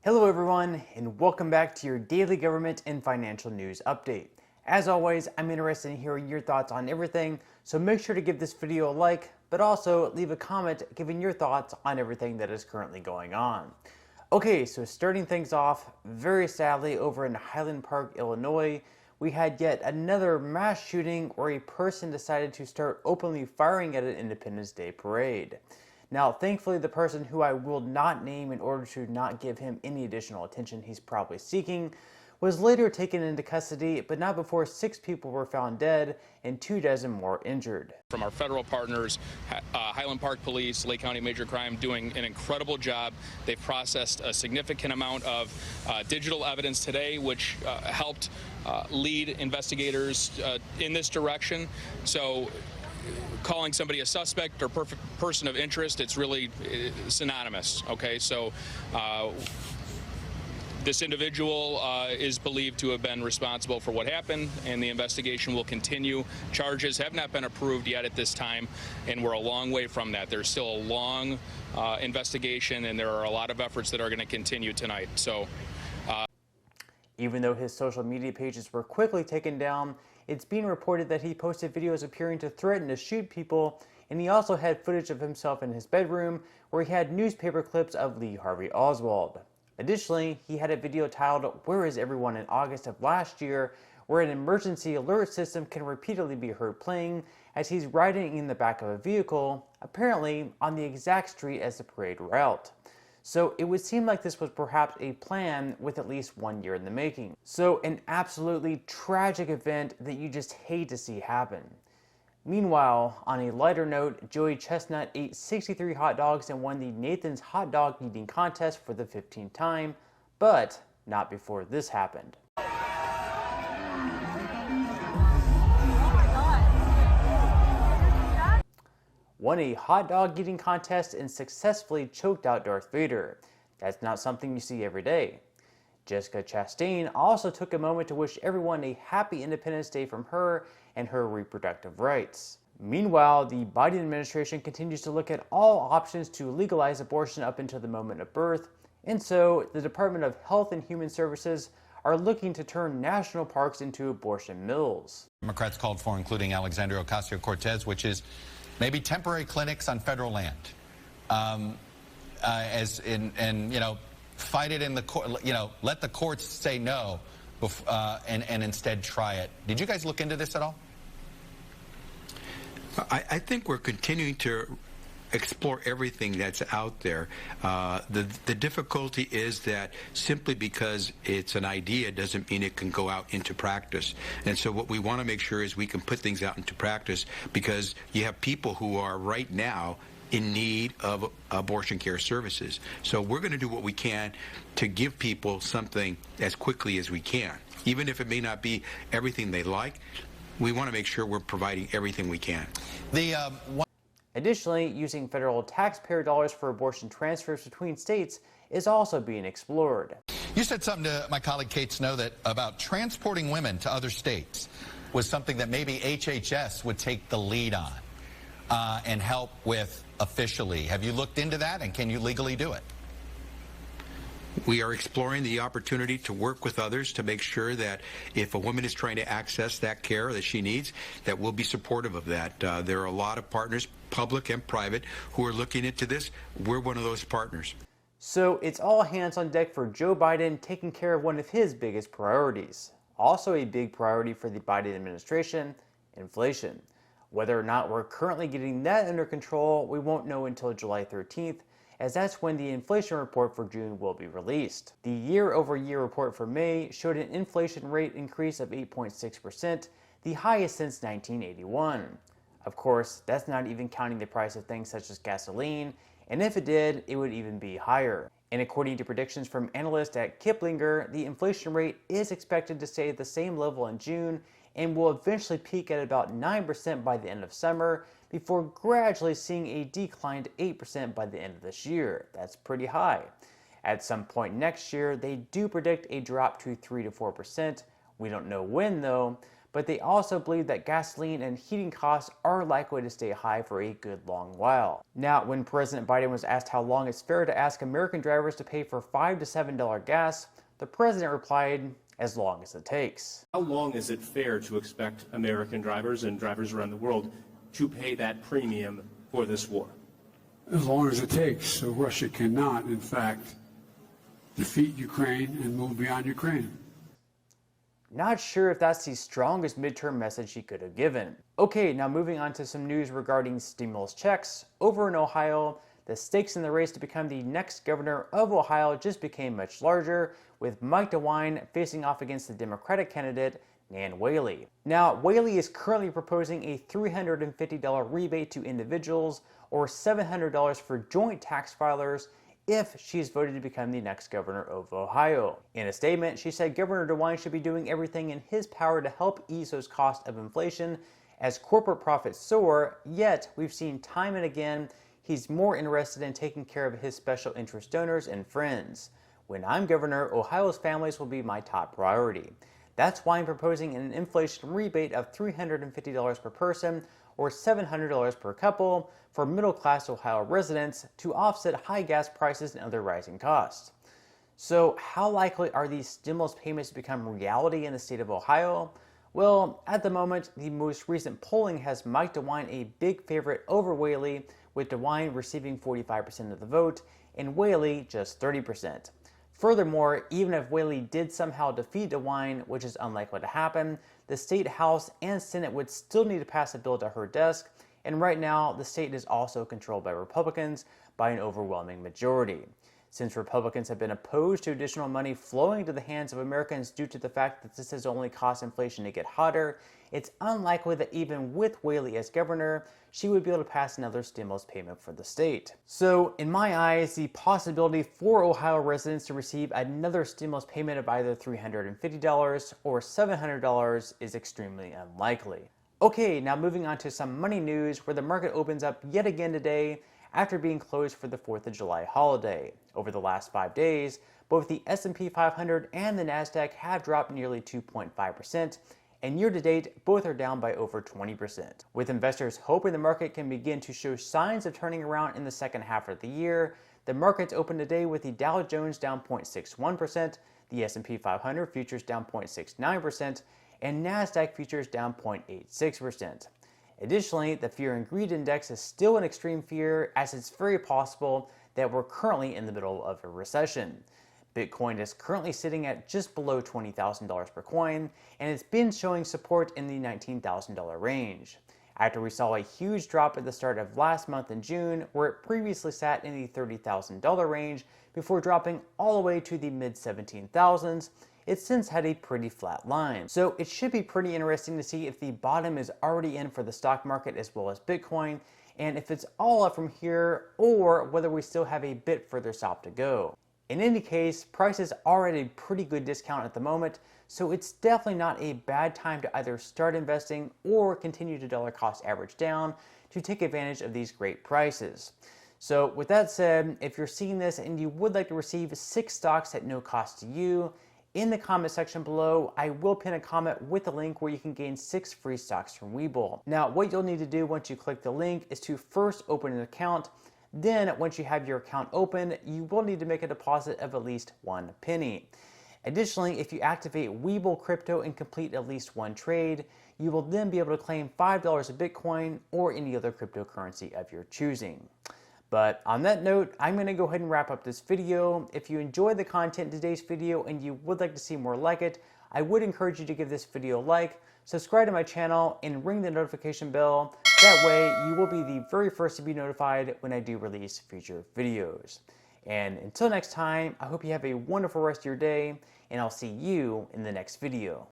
Hello everyone, and welcome back to your daily government and financial news update. As always, I'm interested in hearing your thoughts on everything, so make sure to give this video a like, but also leave a comment giving your thoughts on everything that is currently going on. Okay, so starting things off, very sadly over in Highland Park, Illinois, we had yet another mass shooting where a person decided to start openly firing at an Independence Day parade. Now, thankfully, the person who I will not name in order to not give him any additional attention he's probably seeking was later taken into custody, but not before 6 people were found dead and 24 more injured. From our federal partners, Highland Park Police, Lake County Major Crime, doing an incredible job. They've processed a significant amount of digital evidence today, which helped lead investigators in this direction. So calling somebody a suspect or person of interest, it's really synonymous, okay? So this individual is believed to have been responsible for what happened, and the investigation will continue. Charges have not been approved yet at this time, and we're a long way from that. There's still a long investigation, and there are a lot of efforts that are going to continue tonight. So, even though his social media pages were quickly taken down, it's being reported that he posted videos appearing to threaten to shoot people, and he also had footage of himself in his bedroom where he had newspaper clips of Lee Harvey Oswald. Additionally, he had a video titled "Where is Everyone?" in August of last year, where an emergency alert system can repeatedly be heard playing as he's riding in the back of a vehicle, apparently on the exact street as the parade route. So it would seem like this was perhaps a plan with at least 1 year in the making. So an absolutely tragic event that you just hate to see happen. Meanwhile, on a lighter note, Joey Chestnut ate 63 hot dogs and won the Nathan's Hot Dog Eating Contest for the 15th time, but not before this happened. Won a hot dog eating contest and successfully choked out Darth Vader. That's not something you see every day. Jessica Chastain also took a moment to wish everyone a happy Independence Day from her and her reproductive rights. Meanwhile, the Biden administration continues to look at all options to legalize abortion up until the moment of birth, and so the Department of Health and Human Services are looking to turn national parks into abortion mills. Democrats called for including Alexandria Ocasio-Cortez, which is maybe temporary clinics on federal land, fight it in the court, let the courts say no, and instead try it. Did you guys look into this at all? I think we're continuing to explore everything that's out there. The difficulty is that simply because it's an idea doesn't mean it can go out into practice. And so what we want to make sure is we can put things out into practice, because you have people who are right now in need of abortion care services. So we're going to do what we can to give people something as quickly as we can. Even if it may not be everything they like, we want to make sure we're providing everything we can. Additionally, using federal taxpayer dollars for abortion transfers between states is also being explored. You said something to my colleague Kate Snow that about transporting women to other states was something that maybe HHS would take the lead on and help with officially. Have you looked into that, and can you legally do it? We are exploring the opportunity to work with others to make sure that if a woman is trying to access that care that she needs, that we'll be supportive of that. There are a lot of partners, public and private, who are looking into this. We're one of those partners. So it's all hands on deck for Joe Biden taking care of one of his biggest priorities. Also a big priority for the Biden administration, inflation. Whether or not we're currently getting that under control, we won't know until July 13th, as that's when the inflation report for June will be released. The year-over-year report for May showed an inflation rate increase of 8.6%, the highest since 1981. Of course, that's not even counting the price of things such as gasoline, and if it did, it would even be higher. And according to predictions from analysts at Kiplinger, the inflation rate is expected to stay at the same level in June and will eventually peak at about 9% by the end of summer, before gradually seeing a decline to 8% by the end of this year. That's pretty high. At some point next year, they do predict a drop to 3 to 4%. We don't know when though, but they also believe that gasoline and heating costs are likely to stay high for a good long while. Now, when President Biden was asked how long it's fair to ask American drivers to pay for $5 to $7 gas, the president replied, "As long as it takes." How long is it fair to expect American drivers and drivers around the world to pay that premium for this war? As long as it takes. So Russia cannot, in fact, defeat Ukraine and move beyond Ukraine. Not sure if that's the strongest midterm message he could have given. Okay, now moving on to some news regarding stimulus checks. Over in Ohio, the stakes in the race to become the next governor of Ohio just became much larger, with Mike DeWine facing off against the Democratic candidate Nan Whaley. Now, Whaley is currently proposing a $350 rebate to individuals or $700 for joint tax filers if she is voted to become the next governor of Ohio. In a statement, she said Governor DeWine should be doing everything in his power to help ease those costs of inflation as corporate profits soar, yet we've seen time and again he's more interested in taking care of his special interest donors and friends. When I'm governor, Ohio's families will be my top priority. That's why I'm proposing an inflation rebate of $350 per person or $700 per couple for middle-class Ohio residents to offset high gas prices and other rising costs. So how likely are these stimulus payments to become reality in the state of Ohio? Well, at the moment, the most recent polling has Mike DeWine a big favorite over Whaley, with DeWine receiving 45% of the vote and Whaley just 30%. Furthermore, even if Whaley did somehow defeat DeWine, which is unlikely to happen, the state House and Senate would still need to pass a bill to her desk, and right now the state is also controlled by Republicans by an overwhelming majority. Since Republicans have been opposed to additional money flowing to the hands of Americans due to the fact that this has only caused inflation to get hotter, it's unlikely that even with Whaley as governor, she would be able to pass another stimulus payment for the state. So, in my eyes, the possibility for Ohio residents to receive another stimulus payment of either $350 or $700 is extremely unlikely. Okay, now moving on to some money news where the market opens up yet again today after being closed for the 4th of July holiday. Over the last 5 days, both the S&P 500 and the Nasdaq have dropped nearly 2.5%, and year-to-date, both are down by over 20%. With investors hoping the market can begin to show signs of turning around in the second half of the year, the markets opened today with the Dow Jones down 0.61%, the S&P 500 futures down 0.69%, and Nasdaq futures down 0.86%. Additionally, the Fear and Greed Index is still in extreme fear, as it's very possible that we're currently in the middle of a recession. Bitcoin is currently sitting at just below $20,000 per coin, and it's been showing support in the $19,000 range. After we saw a huge drop at the start of last month in June, where it previously sat in the $30,000 range before dropping all the way to the mid-17,000s, it's since had a pretty flat line. So it should be pretty interesting to see if the bottom is already in for the stock market as well as Bitcoin, and if it's all up from here, or whether we still have a bit further south to go. In any case, prices are at a pretty good discount at the moment, so it's definitely not a bad time to either start investing or continue to dollar cost average down to take advantage of these great prices. So with that said, if you're seeing this and you would like to receive 6 stocks at no cost to you, in the comment section below, I will pin a comment with a link where you can gain 6 free stocks from Webull. Now, what you'll need to do once you click the link is to first open an account. Then, once you have your account open, you will need to make a deposit of at least 1 penny. Additionally, if you activate Webull Crypto and complete at least 1 trade, you will then be able to claim $5 of Bitcoin or any other cryptocurrency of your choosing. But on that note, I'm going to go ahead and wrap up this video. If you enjoyed the content in today's video and you would like to see more like it, I would encourage you to give this video a like, subscribe to my channel, and ring the notification bell. That way, you will be the very first to be notified when I do release future videos. And until next time, I hope you have a wonderful rest of your day, and I'll see you in the next video.